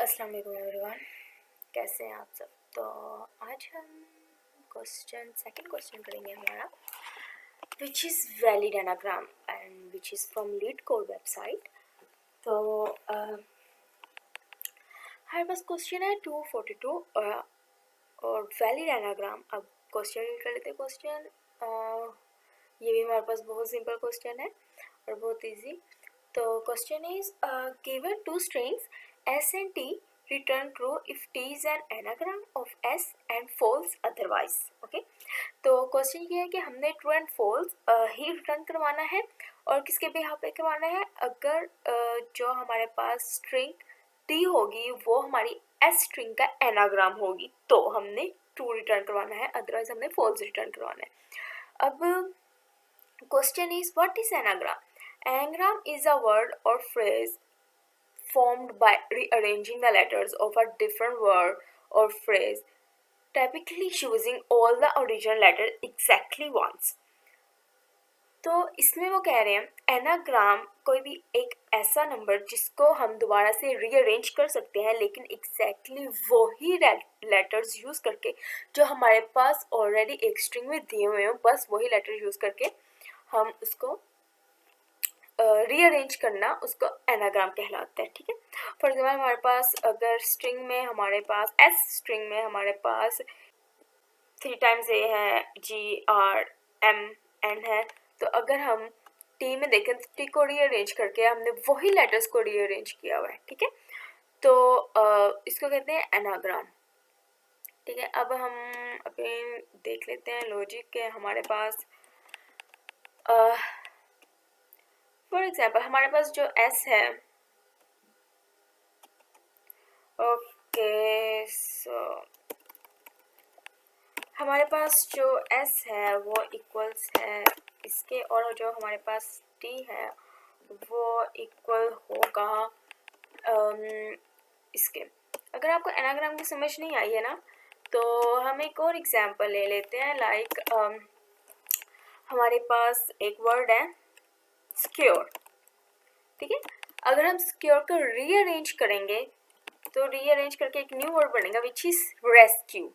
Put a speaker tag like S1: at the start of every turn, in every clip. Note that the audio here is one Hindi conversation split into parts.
S1: अस्सलाम वालेकुम एवरीवन, कैसे हैं आप सब। तो आज हम सेकंड क्वेश्चन करेंगे हमारा, which is valid anagram and which is from LeetCode website. तो हमारे पास क्वेश्चन है 242 और वैलिड एनाग्राम। अब क्वेश्चन रीड कर लेते हैं। क्वेश्चन ये भी हमारे पास बहुत सिंपल क्वेश्चन है और बहुत इजी। तो question is given two strings S and T, return true if T is an anagram of S and false otherwise. Okay, तो क्वेश्चन ये है कि हमने ट्रू एंड फॉल्स ही रिटर्न करवाना है और किसके बिहाफ पे करवाना है। अगर जो हमारे पास स्ट्रिंग T होगी वो हमारी S स्ट्रिंग का एनाग्राम होगी तो हमने ट्रू रिटर्न करवाना है, अदरवाइज हमने फॉल्स रिटर्न करवाना है। अब question is what is anagram. Anagram is a word or phrase formed by rearranging the letters of a different word or phrase, typically using all the original letters exactly once. तो इसमें वो कह रहे हैं एनाग्राम कोई भी एक ऐसा नंबर जिसको हम दोबारा से रीअरेंज कर सकते हैं, लेकिन एग्जैक्टली वही लेटर्स यूज़ करके जो हमारे पास ऑलरेडी एक स्ट्रिंग में दिए हुए हों, बस वही लेटर यूज़ करके हम उसको रीअरेंज करना, उसको एनाग्राम कहलाता है। ठीक है, फॉर एग्जाम्पल हमारे पास अगर स्ट्रिंग में हमारे पास एस स्ट्रिंग में हमारे पास 3 टाइम्स ए है, जी आर एम एन है, तो अगर हम टी में देखें तो टी को रीअरेंज करके हमने वही लेटर्स को रीअरेंज किया हुआ है। ठीक है, तो इसको कहते हैं एनाग्राम। ठीक है, अब हम अभी देख लेते हैं लॉजिक के हमारे पास फॉर एग्जाम्पल हमारे पास जो S है, ओके सो हमारे पास जो S है वो इक्वल्स है इसके, और जो हमारे पास T है वो इक्वल होगा इसके। अगर आपको एनाग्राम की समझ नहीं आई है ना, तो हम एक और एग्जाम्पल ले लेते हैं। लाइक हमारे पास एक वर्ड है सिक्योर। ठीक है, अगर हम सिक्योर को रीअरेंज करेंगे तो रीअरेंज करके एक न्यू वर्ड बनेगा विच इज रेस्क्यू।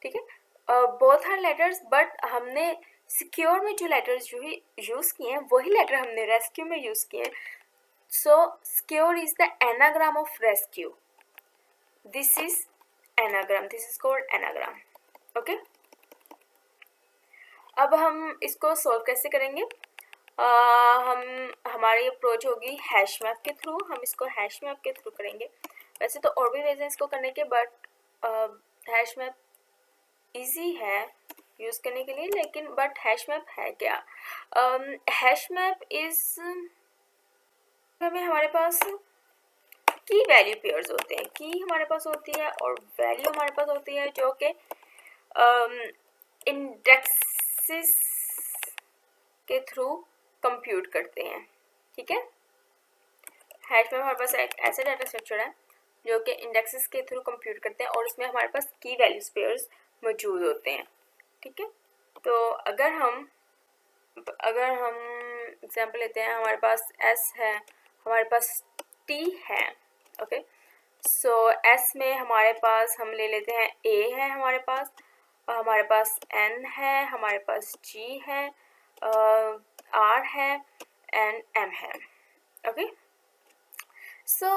S1: ठीक है, बोथ आर लेटर्स, बट हमने सिक्योर में जो लेटर्स यूज किए हैं वही लेटर हमने रेस्क्यू में यूज किए हैं। So secure is the anagram of rescue. This is anagram, this is called anagram. Okay, अब हम इसको सॉल्व कैसे करेंगे। हमारी अप्रोच होगी हैश मैप के थ्रू। हम इसको हैश मैप के थ्रू करेंगे। वैसे तो और भी वेज हैं इसको करने के, बट हैश मैप इजी है यूज़ करने के लिए, लेकिन बट हैश मैप है क्या। हैश मैप इज में हमारे पास की वैल्यू पेयर्स होते हैं। की हमारे पास होती है और वैल्यू हमारे पास होती है जो कि इंडेक्सेस के थ्रू कंप्यूट करते हैं। ठीक है, हैश में हमारे पास एक ऐसा डाटा स्ट्रक्चर है जो कि इंडेक्सेस के थ्रू कंप्यूट करते हैं और उसमें हमारे पास की वैल्यूज पेयर्स मौजूद होते हैं। ठीक है, तो अगर हम एग्जांपल लेते हैं, हमारे पास एस है, हमारे पास टी है। ओके, सो एस में हमारे पास हम ले लेते हैं ए है हमारे पास, और हमारे पास एन है, हमारे पास जी है, आर है एंड एम है। ओके, सो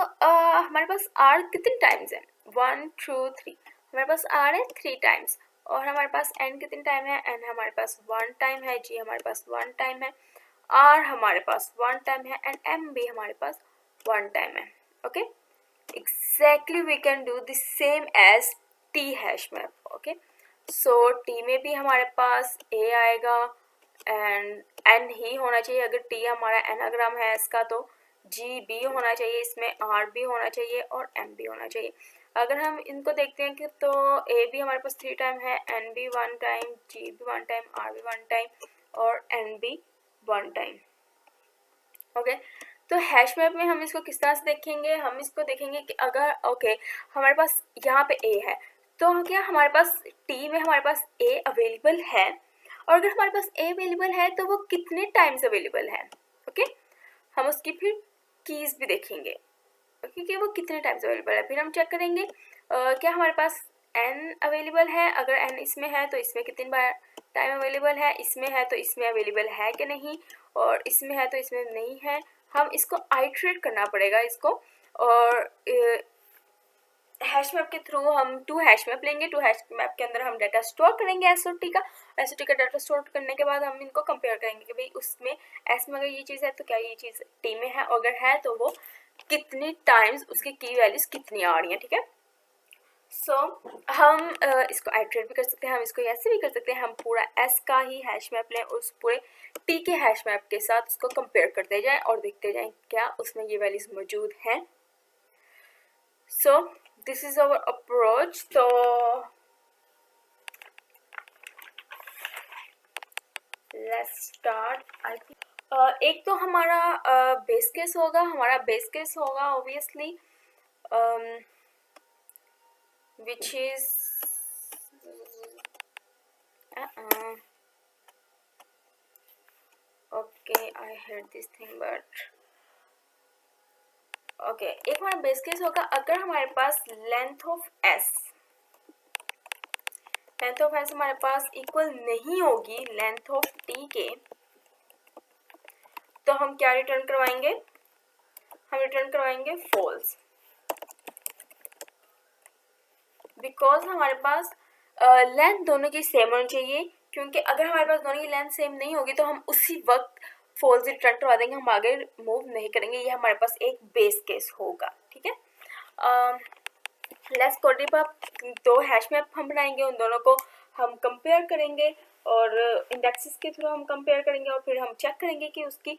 S1: हमारे पास आर कितने टाइम्स है, 1 2 3। हमारे पास आर है 3 टाइम्स, और हमारे पास एन कितने टाइम है, एन हमारे पास 1 टाइम है, जी हमारे पास 1 टाइम है, आर हमारे पास 1 टाइम है एंड एम भी हमारे पास 1 टाइम है। Okay, exactly we can do the same as T hash map. Okay, so T में भी हमारे पास A आएगा एंड N ही होना चाहिए। अगर T हमारा एनाग्राम है इसका तो G भी होना चाहिए, इसमें R भी होना चाहिए और M भी होना चाहिए। अगर हम इनको देखते हैं कि तो A भी हमारे पास 3 टाइम है, N भी 1 टाइम, G भी 1 टाइम, R भी 1 टाइम और N भी 1 टाइम। ओके, तो हैश मैप में हम इसको किस तरह से देखेंगे। हम इसको देखेंगे कि अगर हमारे पास यहाँ पे ए है, तो क्या हमारे पास टी में हमारे पास ए अवेलेबल है, और अगर हमारे पास ए अवेलेबल है तो वो कितने टाइम्स अवेलेबल है। ओके, हम उसकी फिर कीज भी देखेंगे। क्योंकि वो कितने टाइम्स अवेलेबल है। फिर हम चेक करेंगे क्या हमारे पास n अवेलेबल है, अगर n इसमें है तो इसमें कितनी बार टाइम अवेलेबल है, इसमें है तो इसमें अवेलेबल है कि नहीं, और इसमें है तो इसमें नहीं है। हम इसको आइट्रेट करना पड़ेगा इसको, और हैश मैप के थ्रू हम 2 हैश मैप लेंगे। 2 हैश मैप के अंदर हम डाटा स्टोर करेंगे एसओटी का। एसओटी का डाटा स्टोर करने के बाद हम इनको कंपेयर करेंगे कि भाई उसमें एस में अगर ये चीज़ है तो क्या ये चीज़ टी में है, और अगर है तो वो कितनी टाइम्स उसकी की वैल्यूज कितनी आ रही हैं, ठीक है। सो हम इसको आइट्रेट भी कर सकते हैं, हम इसको ऐसे भी कर सकते हैं, हम पूरा एस का ही हैश मैप लें, उस पूरे टी के हैश मैप के साथ उसको कंपेयर करते जाएं और देखते जाएं क्या उसमें ये वैल्यूज मौजूद हैं। So this is our approach. तो लेट्स स्टार्ट। आई थिंक एक तो हमारा बेस केस होगा, obviously which is okay, I heard this thing but okay, एक हमारा बेस केस होगा अगर हमारे पास लेंथ ऑफ एस हमारे पास इक्वल नहीं होगी लेंथ ऑफ टी के, तो हम क्या रिटर्न करवाएंगे, हम रिटर्न करवाएंगे फॉल्स, बिकॉज हमारे पास लेंथ दोनों की सेम होनी चाहिए। क्योंकि अगर हमारे पास दोनों की लेंथ सेम नहीं होगी तो हम उसी वक्त फॉल्स रिटर्न करवा देंगे, हम आगे मूव नहीं करेंगे। ये हमारे पास एक बेस केस होगा, ठीक है। लेट्स कोडिप अप 2 हैश मैप हम बनाएंगे, उन दोनों को हम कंपेयर करेंगे और इंडेक्सेस के थ्रू हम कंपेयर करेंगे, और फिर हम चेक करेंगे कि उसकी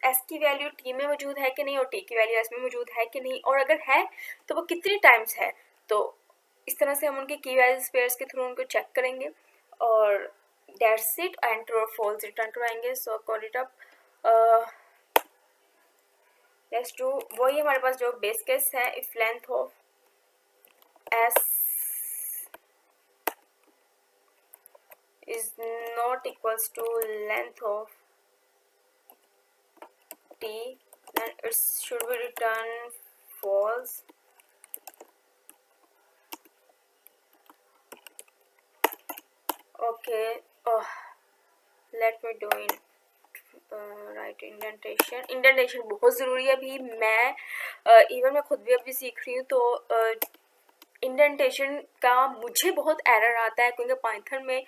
S1: एस की वैल्यू टी में मौजूद है कि नहीं और टी की वैल्यू एस में मौजूद है कि नहीं, और अगर है तो वो कितनी टाइम्स है। तो इस तरह से हम उनके की वैल्यूज पेयर्स के थ्रू उनको चेक करेंगे और दैट्स इट, एंड ट्रू और फॉल्स रिटर्न करवाएंगे। So code it up, let's do वही हमारे पास जो बेस केस है, if length of S is not equals to length of t, then it should be return false. Okay, let me do in right indentation बहुत ज़रूरी है। अभी मैं इवन मैं खुद भी अभी सीख रही हूँ, तो इंडेंटेशन का मुझे बहुत एरर आता है, क्योंकि पाइथन में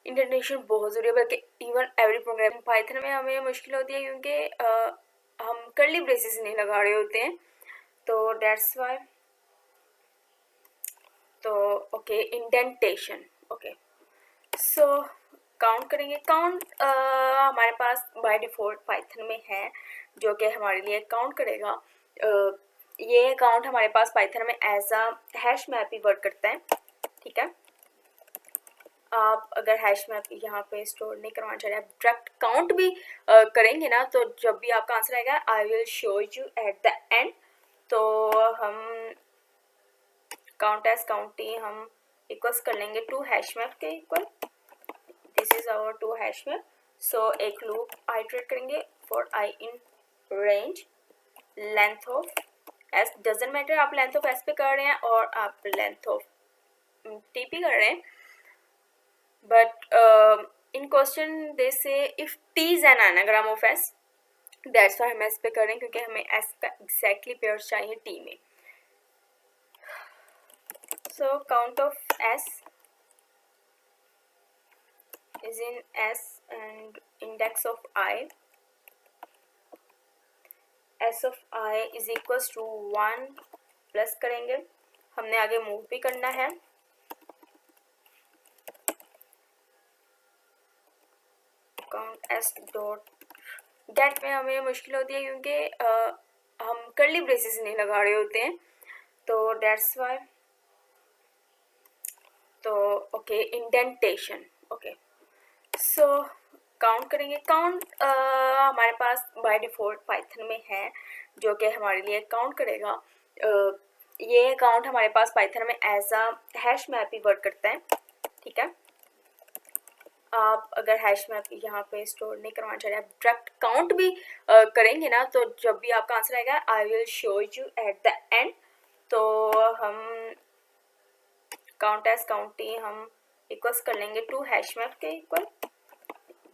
S1: इंडेंटेशन बहुत ज़रूरी है, बल्कि इवन एवरी प्रोग्राम। पाइथन में हमें मुश्किल होती है क्योंकि हम कर्ली ब्रेसेस नहीं लगा रहे होते हैं, तो दैट्स वाई। तो okay, indentation, okay. So count करेंगे। काउंट हमारे पास बाय डिफ़ॉल्ट पाइथन में है, जो कि हमारे लिए काउंट करेगा। ये काउंट हमारे पास पाइथन में एज अ हैश मैप ही वर्क करता है, ठीक है। आप अगर हैश मैप यहाँ पे स्टोर नहीं करवाना चाह रहे, आप डायरेक्ट काउंट भी करेंगे ना, तो जब भी आपका आंसर आएगा I will show you at the end. तो हम काउंट एज काउंटी हम इक्वल्स कर लेंगे 2 हैश मैप के equal. This is our 2 hash map. So एक लूप आइटरेट करेंगे for I in range length of S, doesn't matter आप लेंथ ऑफ एस पे कर रहे हैं और आप लेंथ ऑफ टी पे कर रहे हैं, बट इन क्वेश्चन दे से if T is an anagram of S, that's why हम एस पे कर रहे हैं, क्योंकि हमें एस का एग्जैक्टली पेयर चाहिए टी में। So count of S is in S and index of I, S of I is equals to 1 plus करेंगे, हमने आगे मूव भी करना है। काउंट S डॉट गेट में हमें मुश्किल होती है क्योंकि हम कर्ली ब्रेसेस नहीं लगा रहे होते हैं, तो दैट्स वाई। तो okay, indentation, okay. So count करेंगे। काउंट हमारे पास बाय डिफ़ॉल्ट पाइथन में है, जो कि हमारे लिए काउंट करेगा। ये काउंट हमारे पास पाइथन में एज अ हैश मैप ही वर्क करता है, ठीक है। आप अगर हैश मैप यहाँ पे स्टोर नहीं करवाना चाह रहे, आप डायरेक्ट काउंट भी करेंगे ना, तो जब भी आपका आंसर आएगा I will show you at the end. तो हम काउंट एज काउंट टी हम इक्वल्स कर लेंगे टू हैश मैप के equal.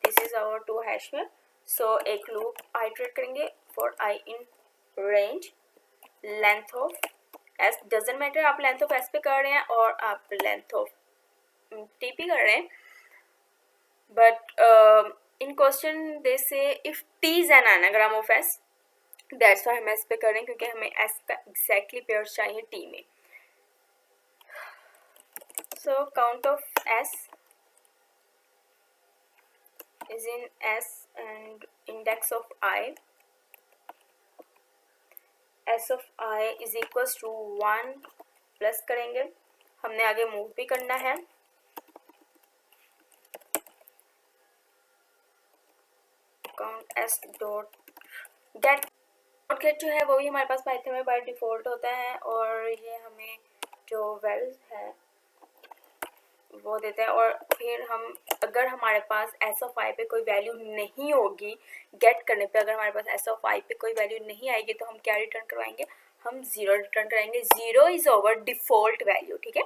S1: This is our two hash map. So एक लूप आइटरेट करेंगे for I in range length of S, doesn't matter आप लेंथ ऑफ एस पे कर रहे हैं और आप लेंथ ऑफ टी पे कर रहे हैं, बट इन क्वेश्चन दे से if T is an anagram of S, that's why हम एस पे कर रहे हैं क्योंकि हमें एस का एग्जैक्टली पेयर चाहिए टी में। So count of S is in S and index of I. S of I is equals to 1 plus करेंगे, हमने आगे मूव भी करना है। Count S dot get, get जो है वो भी हमारे पास पाइथन में बाय डिफॉल्ट होता है और ये हमें जो वैल्यूज है वो देता है। और फिर हम अगर हमारे पास एस ऑफ आई पे कोई वैल्यू नहीं होगी, गेट करने पे अगर हमारे पास एस ऑफ आई पे कोई वैल्यू नहीं आएगी तो हम क्या रिटर्न करवाएंगे, हम ज़ीरो रिटर्न कराएंगे। Zero is our default value, ठीक है।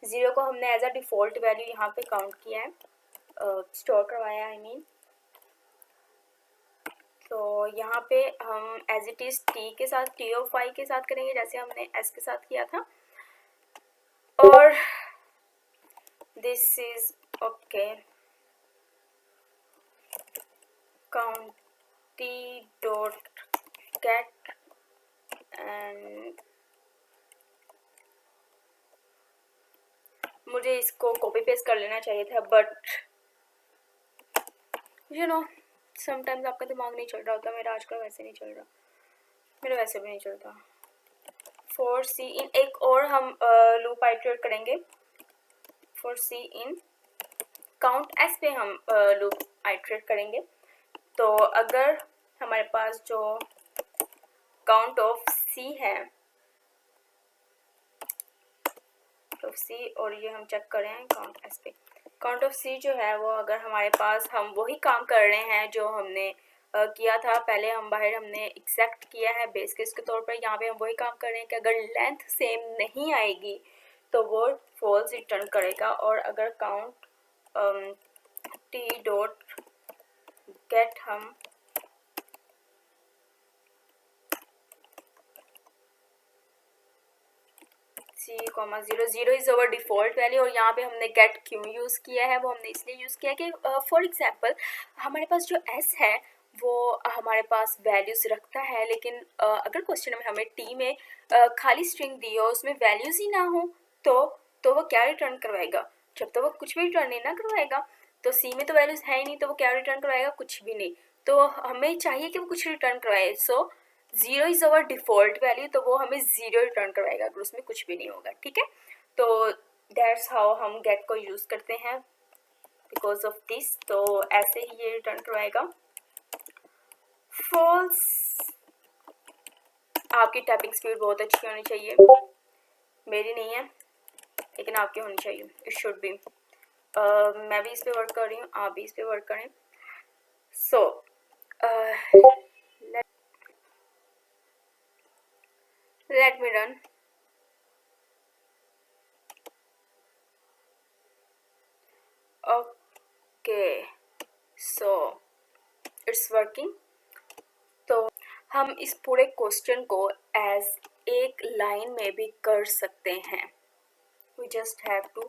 S1: ज़ीरो को हमने एज अ डिफ़ॉल्ट वैल्यू यहाँ पे काउंट किया है, स्टोर करवाया आई मीन। तो यहाँ पे हम एज इट इज़ टी के साथ, टी ऑफ आई के साथ करेंगे जैसे हमने एस के साथ किया था। और this is okay, count t dot get and मुझे इसको कॉपी पेस्ट कर लेना चाहिए था, बट यू नो समटाइम्स आपका दिमाग नहीं चल रहा होता, मेरा आजकल वैसे नहीं चल रहा, मेरा वैसे भी नहीं चलता। फॉर सी इन एक और हम लूप आइटरेट करेंगे for C in count S पे हम लूप आइटरेट करेंगे। तो अगर हमारे पास जो काउंट ऑफ सी है, तो सी और ये हम चेक कर रहे हैं काउंट एस पे, काउंट ऑफ सी जो है वो अगर हमारे पास, हम वही काम कर रहे हैं जो हमने किया था पहले, हम बाहर हमने एक्सेप्ट किया है बेस केस के तौर पर, यहाँ पे हम वही काम कर रहे हैं कि अगर लेंथ सेम नहीं आएगी तो वो फॉल्स रिटर्न करेगा। और अगर काउंट टी डॉट गेट हम C comma zero, zero is our default value. और यहाँ पे हमने गेट क्यों यूज़ किया है, वो हमने इसलिए यूज़ किया कि फॉर एग्जांपल हमारे पास जो एस है वो हमारे पास वैल्यूज़ रखता है, लेकिन अगर क्वेश्चन में हमें टी में खाली स्ट्रिंग दी हो, उसमें वैल्यूज़ ही ना हो तो वो क्या रिटर्न करवाएगा, जब तो वो कुछ भी रिटर्न नहीं ना करवाएगा। तो सी में तो वैल्यूज़ है ही नहीं, तो वो क्या रिटर्न करवाएगा, कुछ भी नहीं। तो हमें चाहिए कि वो कुछ रिटर्न करवाए। So zero is our default value, तो वो हमें ज़ीरो रिटर्न करवाएगा अगर उसमें कुछ भी नहीं होगा, ठीक है। तो दैट्स हाउ हम गेट को यूज़ करते हैं बिकॉज ऑफ दिस। तो ऐसे ही ये रिटर्न करवाएगा फॉल्स। आपकी टाइपिंग स्पीड बहुत अच्छी होनी चाहिए, मेरी नहीं है लेकिन आपकी होनी चाहिए, इट शुड बी। मैं भी इस पे वर्क कर रही हूँ, आप भी इस पे वर्क करें। सो let me run. Okay, so it's working. तो हम इस पूरे क्वेश्चन को एज एक लाइन में भी कर सकते हैं। We just have to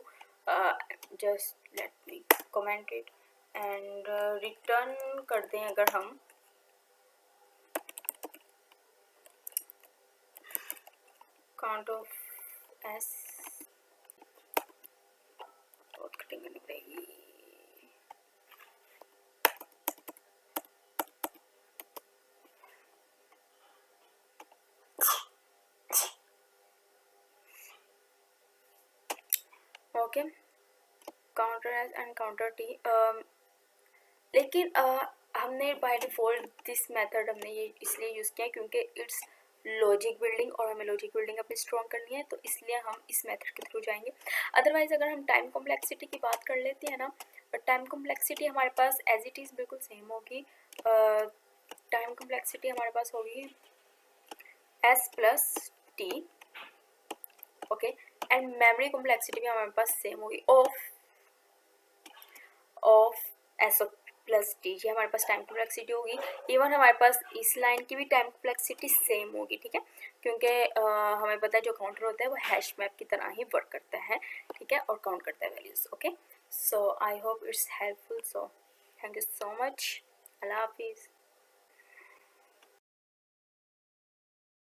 S1: just let me comment it and return कर दें अगर हम count of s बहुत कटिंग करनी पड़ेगी। Okay, counter S and counter T, लेकिन हमने बाय डिफ़ॉल्ट दिस मेथड हमने ये इसलिए यूज़ किया क्योंकि इट्स लॉजिक बिल्डिंग और हमें लॉजिक बिल्डिंग अपनी स्ट्रॉन्ग करनी है, तो इसलिए हम इस मेथड के थ्रू जाएंगे। अदरवाइज अगर हम टाइम कॉम्प्लेक्सिटी की बात कर लेते हैं ना, बट टाइम कॉम्प्लेक्सिटी हमारे पास एज इट इज़ बिल्कुल सेम होगी। टाइम कॉम्प्लेक्सिटी हमारे पास होगी S plus T, okay, and memory complexity भी हमारे पास सेम होगी ऑफ एस प्लस टी। ये हमारे पास टाइम कॉम्प्लेक्सिटी होगी। इवन हमारे पास इस लाइन की भी टाइम कॉम्प्लेक्सिटी सेम होगी, ठीक है, क्योंकि हमें पता है जो काउंटर होता है वो हैश मैप की तरह ही वर्क करता है, ठीक है, और काउंट करता है values. Okay, so I hope it's helpful, so thank you so much, अल्लाह हाफिज़।